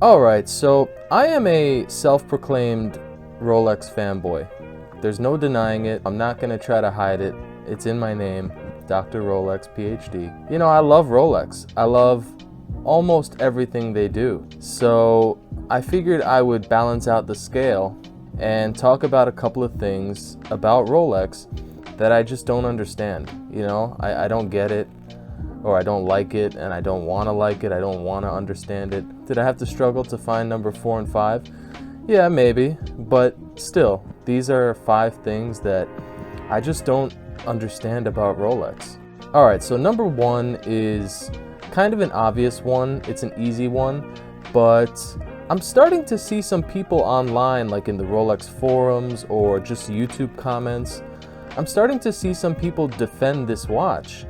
Alright, so I am a self-proclaimed Rolex fanboy. There's no denying it. I'm not gonna try to hide it. It's in my name, Dr. Rolex, PhD. You know, I love Rolex. I love almost everything they do. So I figured I would balance out the scale and talk about a couple of things about Rolex that I just don't understand. You know, I don't get it, or I don't like it, and I don't want to like it. I don't want to understand it. Did I have to struggle to find number 4 and 5? Yeah, maybe, but still, these are 5 things that I just don't understand about Rolex. All right, so number 1 is kind of an obvious one. It's an easy one, but I'm starting to see some people online, like in the Rolex forums or just YouTube comments, I'm starting to see some people defend this watch,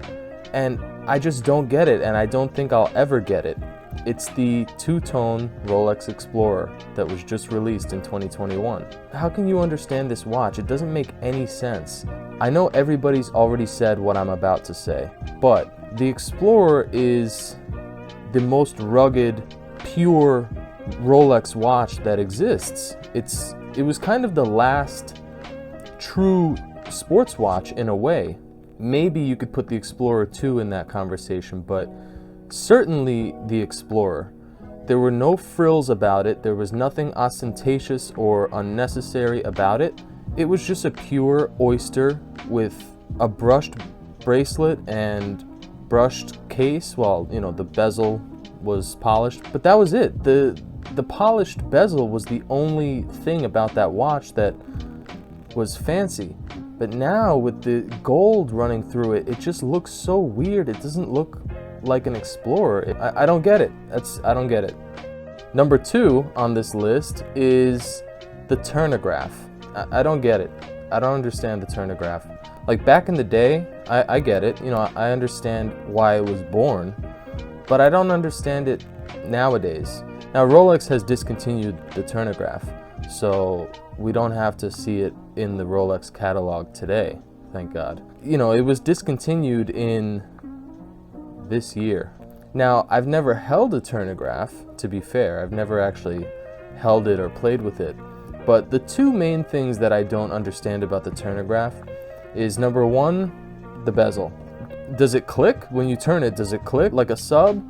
and I just don't get it, and I don't think I'll ever get it. It's the two-tone Rolex Explorer that was just released in 2021. How can you understand this watch? It doesn't make any sense. I know everybody's already said what I'm about to say, but the Explorer is the most rugged, pure Rolex watch that exists. It was kind of the last true sports watch in a way. Maybe you could put the Explorer 2 in that conversation, but certainly the Explorer. There were no frills about it. There was nothing ostentatious or unnecessary about it. It was just a pure oyster with a brushed bracelet and brushed case. Well, you know, the bezel was polished, but that was it. The polished bezel was the only thing about that watch that was fancy. But now with the gold running through it, it just looks so weird. It doesn't look like an Explorer. I don't get it. I don't get it. Number 2 on this list is the Turn-O-Graph. I don't get it. I don't understand the Turn-O-Graph. Like back in the day, I get it. You know, I understand why it was born, but I don't understand it nowadays. Now Rolex has discontinued the Turn-O-Graph, so we don't have to see it in the Rolex catalog today, thank God. You know, it was discontinued in this year. Now, I've never held a Turn-O-Graph, to be fair. I've never actually held it or played with it. But the 2 main things that I don't understand about the Turn-O-Graph is number 1, the bezel. Does it click when you turn it? Does it click like a sub?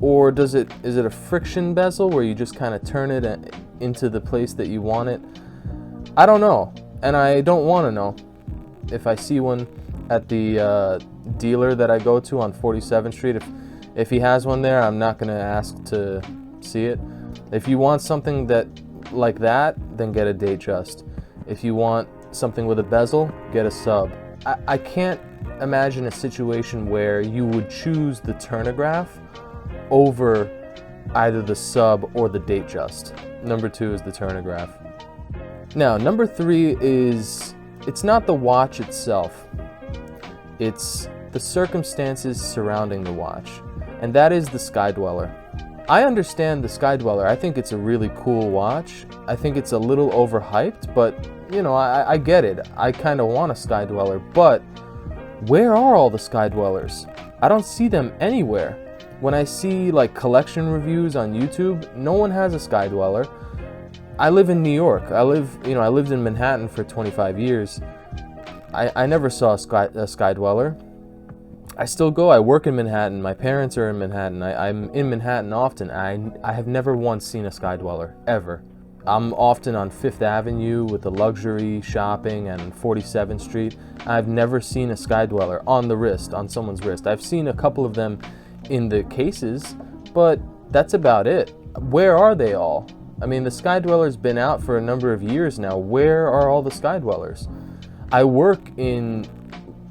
Or is it a friction bezel where you just kind of turn it into the place that you want it? I don't know, and I don't want to know. If I see one at the dealer that I go to on 47th Street, if he has one there, I'm not going to ask to see it. If you want something like that, then get a Datejust. If you want something with a bezel, get a sub. I can't imagine a situation where you would choose the Turn-O-Graph over either the sub or the Datejust. Number 2 is the Turn-O-Graph. Now, number 3 is, it's not the watch itself, it's the circumstances surrounding the watch, and that is the Sky Dweller. I understand the Sky Dweller. I think it's a really cool watch. I think it's a little overhyped, but, you know, I get it. I kind of want a Sky Dweller, but where are all the Sky Dwellers? I don't see them anywhere. When I see, like, collection reviews on YouTube, no one has a Sky Dweller. I live in New York. I lived in Manhattan for 25 years. I never saw a Sky Dweller. I still go. I work in Manhattan. My parents are in Manhattan. I'm in Manhattan often. I have never once seen a Sky Dweller, ever. I'm often on 5th Avenue with the luxury shopping and 47th Street. I've never seen a Sky Dweller on the wrist, on someone's wrist. I've seen a couple of them in the cases, but that's about it. Where are they all? I mean, the Sky Dweller's been out for a number of years now. Where are all the Sky Dwellers? I work in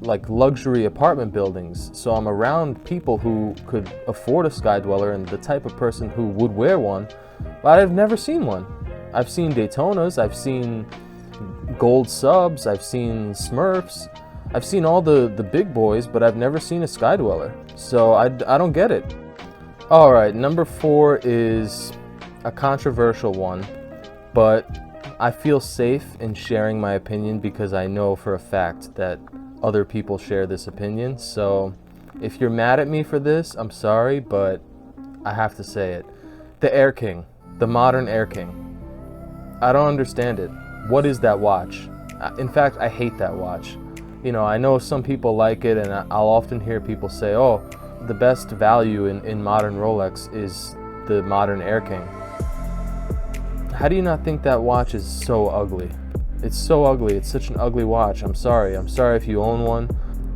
like luxury apartment buildings, so I'm around people who could afford a Sky Dweller and the type of person who would wear one, but I've never seen one. I've seen Daytonas, I've seen gold subs, I've seen Smurfs, I've seen all the big boys, but I've never seen a Sky Dweller, so I don't get it. All right, number 4 is a controversial one, but I feel safe in sharing my opinion because I know for a fact that other people share this opinion. So if you're mad at me for this, I'm sorry, but I have to say it. The Air King. The modern Air King. I don't understand it. What is that watch? In fact, I hate that watch. You know, I know some people like it, and I'll often hear people say, oh, the best value in modern Rolex is the modern Air King. How do you not think that watch is so ugly? It's so ugly. It's such an ugly watch. I'm sorry. I'm sorry if you own one.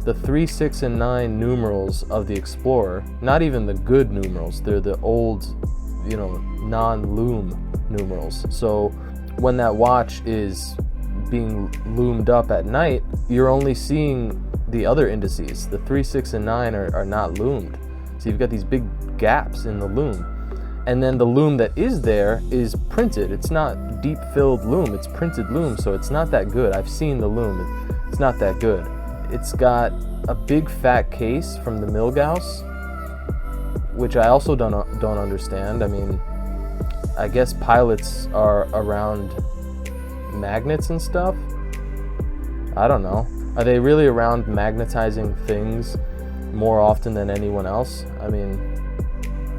The 3, 6, and 9 numerals of the Explorer, not even the good numerals, they're the old, you know, non-lume numerals. So when that watch is being loomed up at night, you're only seeing the other indices. The 3, 6, and 9 are not loomed. So you've got these big gaps in the loom. And then the loom that is there is printed. It's not deep filled loom, it's printed loom, so it's not that good. I've seen the loom, it's not that good. It's got a big fat case from the Milgauss, which I also don't understand. I mean, I guess pilots are around magnets and stuff. I don't know. Are they really around magnetizing things more often than anyone else? I mean,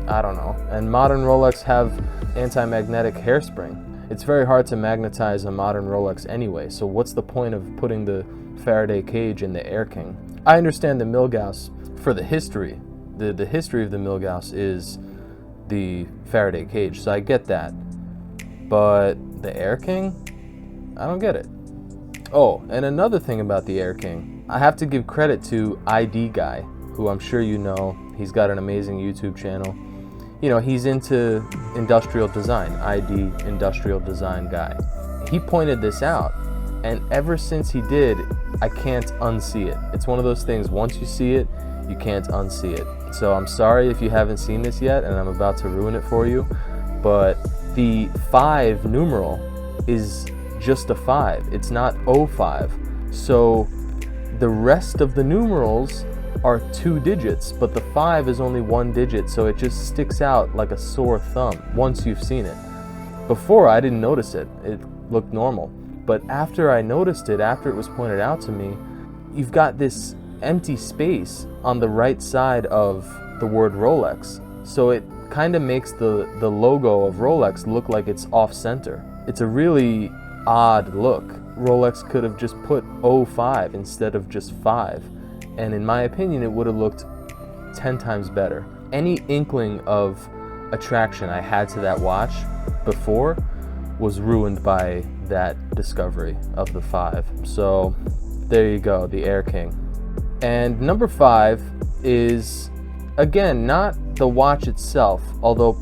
I don't know. And modern Rolex have anti-magnetic hairspring. It's very hard to magnetize a modern Rolex anyway, so what's the point of putting the Faraday cage in the Air King? I understand the Milgauss for the history. The history of the Milgauss is the Faraday cage, so I get that. But the Air King? I don't get it. Oh, and another thing about the Air King, I have to give credit to ID Guy, who I'm sure you know. He's got an amazing YouTube channel. You know, he's into industrial design, ID industrial design guy. He pointed this out, and ever since he did, I can't unsee it. It's one of those things, once you see it, you can't unsee it. So I'm sorry if you haven't seen this yet, and I'm about to ruin it for you, but the 5 numeral is just a 5. It's not 05. So the rest of the numerals are 2 digits, but the 5 is only 1 digit, so it just sticks out like a sore thumb once you've seen it. Before, I didn't notice it. It looked normal. But after I noticed it, after it was pointed out to me, you've got this empty space on the right side of the word Rolex. So it kind of makes the logo of Rolex look like it's off-center. It's a really odd look. Rolex could have just put 05 instead of just 5. And in my opinion, it would have looked 10 times better. Any inkling of attraction I had to that watch before was ruined by that discovery of the 5. So there you go, the Air King. And number 5 is, again, not the watch itself, although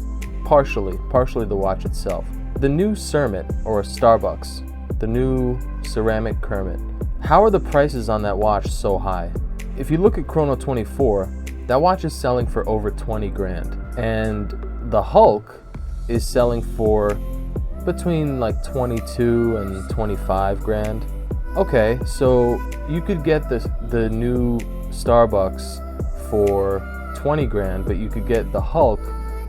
partially the watch itself. The new Cermet, or Starbucks, the new ceramic Kermit. How are the prices on that watch so high? If you look at Chrono 24, that watch is selling for over 20 grand. And the Hulk is selling for between like 22 and 25 grand. Okay, so you could get the new Starbucks for 20 grand, but you could get the Hulk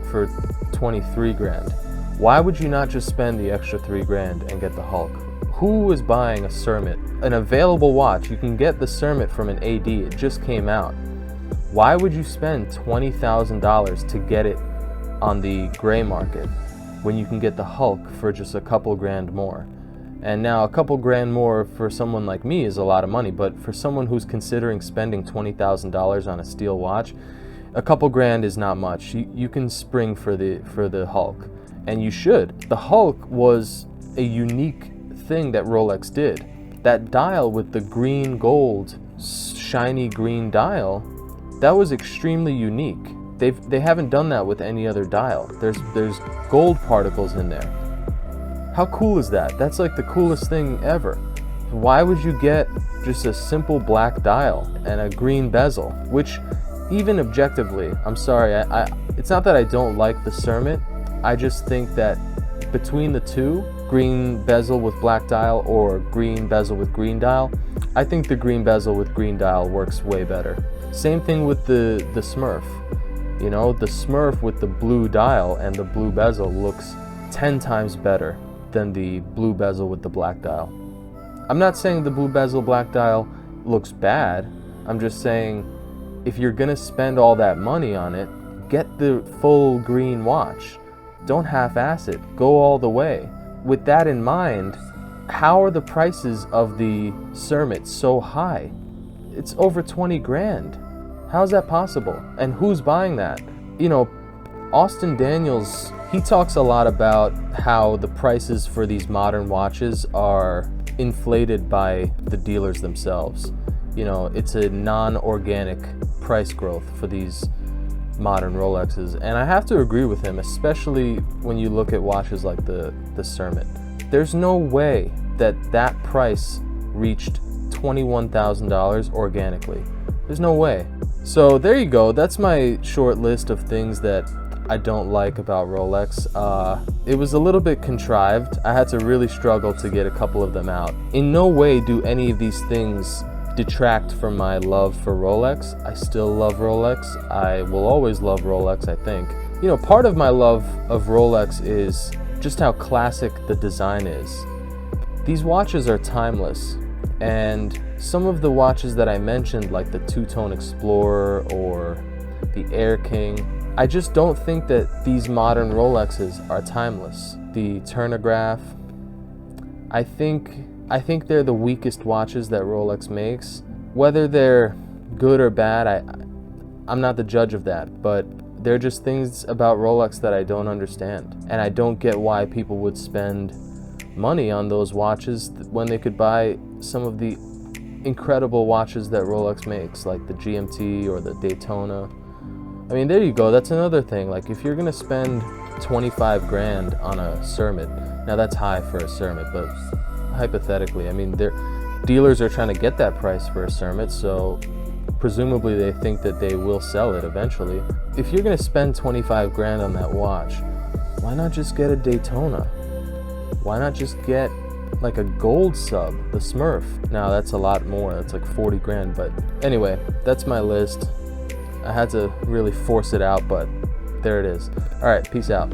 for 23 grand. Why would you not just spend the extra 3 grand and get the Hulk? Who is buying a Cermet? An available watch, you can get the Cermet from an AD, it just came out. Why would you spend $20,000 to get it on the gray market when you can get the Hulk for just a couple grand more? And now a couple grand more for someone like me is a lot of money, but for someone who's considering spending $20,000 on a steel watch, a couple grand is not much. You can spring for the Hulk, and you should. The Hulk was a unique thing that Rolex did. That dial with the green gold, shiny green dial, that was extremely unique. They haven't done that with any other dial. There's gold particles in there. How cool is that? That's like the coolest thing ever. Why would you get just a simple black dial and a green bezel, which even objectively, I'm sorry, it's not that I don't like the Cermet, I just think that between the two, green bezel with black dial or green bezel with green dial, I think the green bezel with green dial works way better. Same thing with the Smurf. You know, the Smurf with the blue dial and the blue bezel looks 10 times better than the blue bezel with the black dial. I'm not saying the blue bezel black dial looks bad. I'm just saying if you're gonna spend all that money on it, get the full green watch. Don't half-ass it. Go all the way. With that in mind, how are the prices of the Cermet so high? It's over 20 grand. How's that possible? And who's buying that? You know, Austin Daniels, he talks a lot about how the prices for these modern watches are inflated by the dealers themselves. You know, it's a non-organic price growth for these modern Rolexes. And I have to agree with him, especially when you look at watches like the Cermet. There's no way that price reached $21,000 organically. There's no way. So there you go. That's my short list of things that I don't like about Rolex. It was a little bit contrived. I had to really struggle to get a couple of them out. In no way do any of these things detract from my love for Rolex. I still love Rolex. I will always love Rolex, I think. You know, part of my love of Rolex is just how classic the design is. These watches are timeless, and some of the watches that I mentioned, like the Two-Tone Explorer or the Air King, I just don't think that these modern Rolexes are timeless. The Turn-O-Graph, I think they're the weakest watches that Rolex makes. Whether they're good or bad, I'm not the judge of that, but they're just things about Rolex that I don't understand. And I don't get why people would spend money on those watches when they could buy some of the incredible watches that Rolex makes, like the GMT or the Daytona. I mean, there you go. That's another thing. Like, if you're gonna spend 25 grand on a Cermet, now that's high for a Cermet, but hypothetically, I mean, dealers are trying to get that price for a Cermet, so presumably they think that they will sell it eventually. If you're gonna spend 25 grand on that watch, why not just get a Daytona? Why not just get like a gold sub, the Smurf? Now that's a lot more, that's like 40 grand, but anyway, that's my list. I had to really force it out, but there it is. All right, peace out.